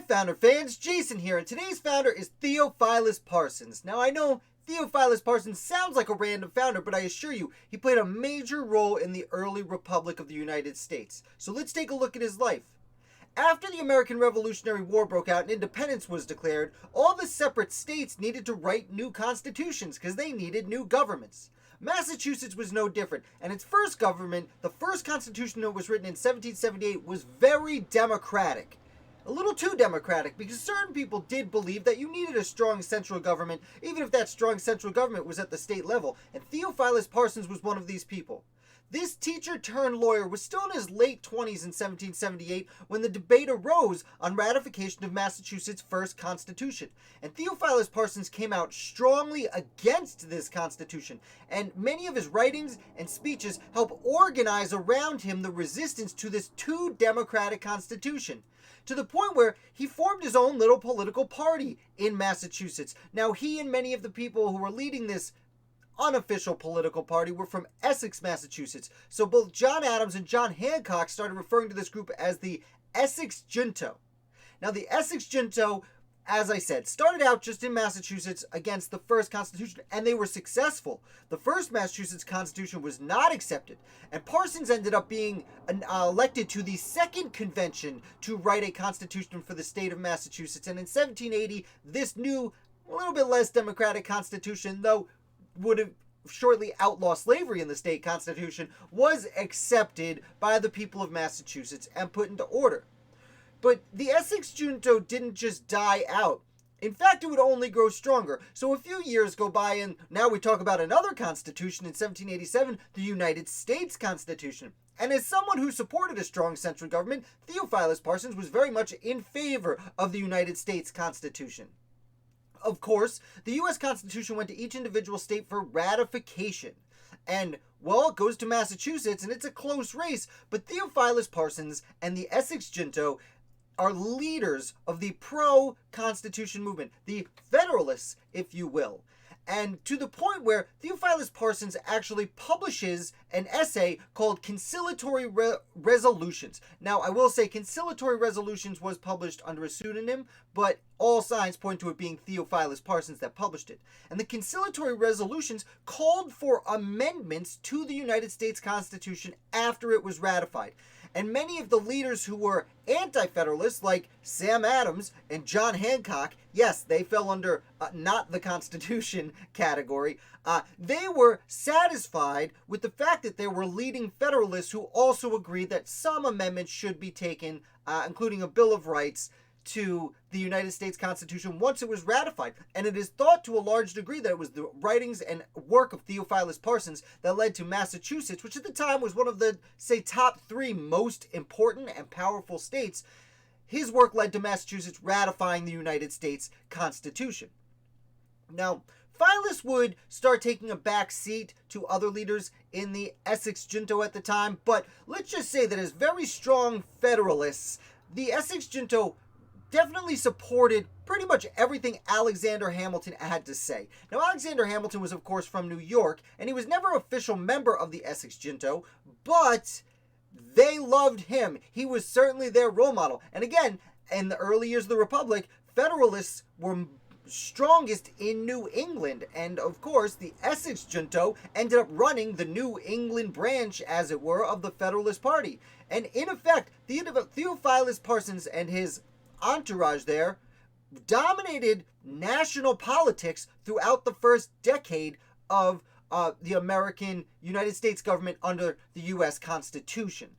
Founder fans, Jason here, and today's founder is Theophilus Parsons. Now I know Theophilus Parsons sounds like a random founder, but I assure you, he played a major role in the early Republic of the United States. So let's take a look at his life. After the American Revolutionary War broke out and independence was declared, all the separate states needed to write new constitutions because they needed new governments. Massachusetts was no different, and its first government, the first constitution that was written in 1778, was very democratic. A little too democratic, because certain people did believe that you needed a strong central government, even if that strong central government was at the state level, and Theophilus Parsons was one of these people. This teacher-turned-lawyer was still in his late 20s in 1778 when the debate arose on ratification of Massachusetts' first constitution, and Theophilus Parsons came out strongly against this constitution, and many of his writings and speeches help organize around him the resistance to this too democratic constitution, to the point where he formed his own little political party in Massachusetts. Now, he and many of the people who were leading this unofficial political party were from Essex, Massachusetts. So both John Adams and John Hancock started referring to this group as the Essex Junto. Now, the Essex Junto, as I said, started out just in Massachusetts against the first constitution, and they were successful. The first Massachusetts constitution was not accepted, and Parsons ended up being elected to the second convention to write a constitution for the state of Massachusetts. And in 1780, this new, a little bit less democratic constitution, though would have shortly outlaw slavery in the state constitution, was accepted by the people of Massachusetts and put into order. But the Essex Junto didn't just die out. In fact, it would only grow stronger. So a few years go by, and now we talk about another constitution in 1787, the United States Constitution. And as someone who supported a strong central government, Theophilus Parsons was very much in favor of the United States Constitution. Of course, the U.S. Constitution went to each individual state for ratification. And, well, it goes to Massachusetts, and it's a close race, but Theophilus Parsons and the Essex Junto are leaders of the pro-Constitution movement, the Federalists, if you will. And to the point where Theophilus Parsons actually publishes an essay called Conciliatory Resolutions. Now, I will say Conciliatory Resolutions was published under a pseudonym, but all signs point to it being Theophilus Parsons that published it. And the Conciliatory Resolutions called for amendments to the United States Constitution after it was ratified. And many of the leaders who were anti-federalists, like Sam Adams and John Hancock, yes, they fell under not the Constitution category, they were satisfied with the fact that there were leading Federalists who also agreed that some amendments should be taken, including a Bill of Rights, to the United States Constitution once it was ratified. And it is thought to a large degree that it was the writings and work of Theophilus Parsons that led to Massachusetts, which at the time was one of the, say, top 3 most important and powerful states. His work led to Massachusetts ratifying the United States Constitution. Now, Philus would start taking a back seat to other leaders in the Essex Junto at the time, but let's just say that as very strong Federalists, the Essex Junto definitely supported pretty much everything Alexander Hamilton had to say. Now, Alexander Hamilton was, of course, from New York, and he was never an official member of the Essex Junto, but they loved him. He was certainly their role model. And again, in the early years of the Republic, Federalists were strongest in New England, and of course, the Essex Junto ended up running the New England branch, as it were, of the Federalist Party. And in effect, Theophilus Parsons and his entourage there dominated national politics throughout the first decade of the American United States government under the U.S. Constitution.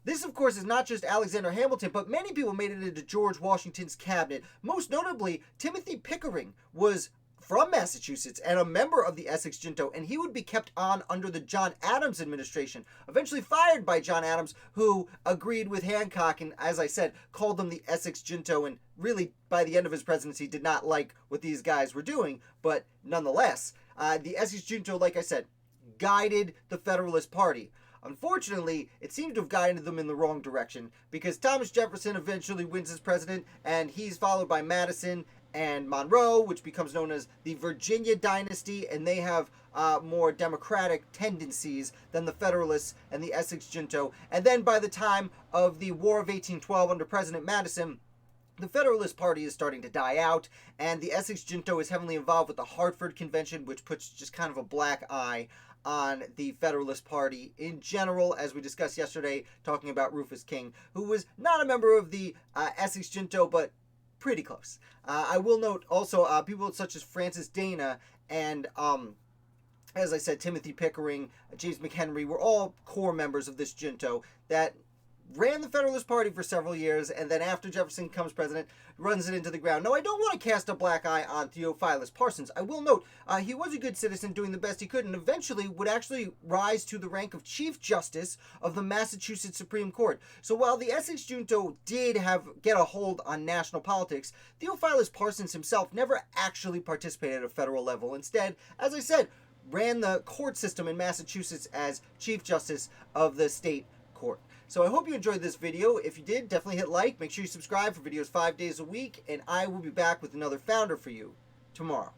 This, of course, is not just Alexander Hamilton, but many people made it into George Washington's cabinet. Most notably, Timothy Pickering was from Massachusetts and a member of the Essex Junto, and he would be kept on under the John Adams administration, eventually fired by John Adams, who agreed with Hancock and, as I said, called them the Essex Junto, and really, by the end of his presidency, did not like what these guys were doing, but nonetheless, the Essex Junto, like I said, guided the Federalist Party. Unfortunately, it seemed to have guided them in the wrong direction, because Thomas Jefferson eventually wins as president, and he's followed by Madison and Monroe, which becomes known as the Virginia dynasty, and they have more democratic tendencies than the Federalists and the Essex Junto. And then by the time of the War of 1812 under President Madison, the Federalist Party is starting to die out, and the Essex Junto is heavily involved with the Hartford Convention, which puts just kind of a black eye on the Federalist Party in general, as we discussed yesterday, talking about Rufus King, who was not a member of the Essex Junto, but pretty close. I will note also people such as Francis Dana and, as I said, Timothy Pickering, James McHenry were all core members of this junto that ran the Federalist Party for several years, and then after Jefferson becomes president, runs it into the ground. Now, I don't want to cast a black eye on Theophilus Parsons. I will note, he was a good citizen doing the best he could, and eventually would actually rise to the rank of Chief Justice of the Massachusetts Supreme Court. So while the Essex Junto did get a hold on national politics, Theophilus Parsons himself never actually participated at a federal level. Instead, as I said, ran the court system in Massachusetts as Chief Justice of the state court. So I hope you enjoyed this video. If you did, definitely hit like. Make sure you subscribe for videos 5 days a week, and I will be back with another founder for you tomorrow.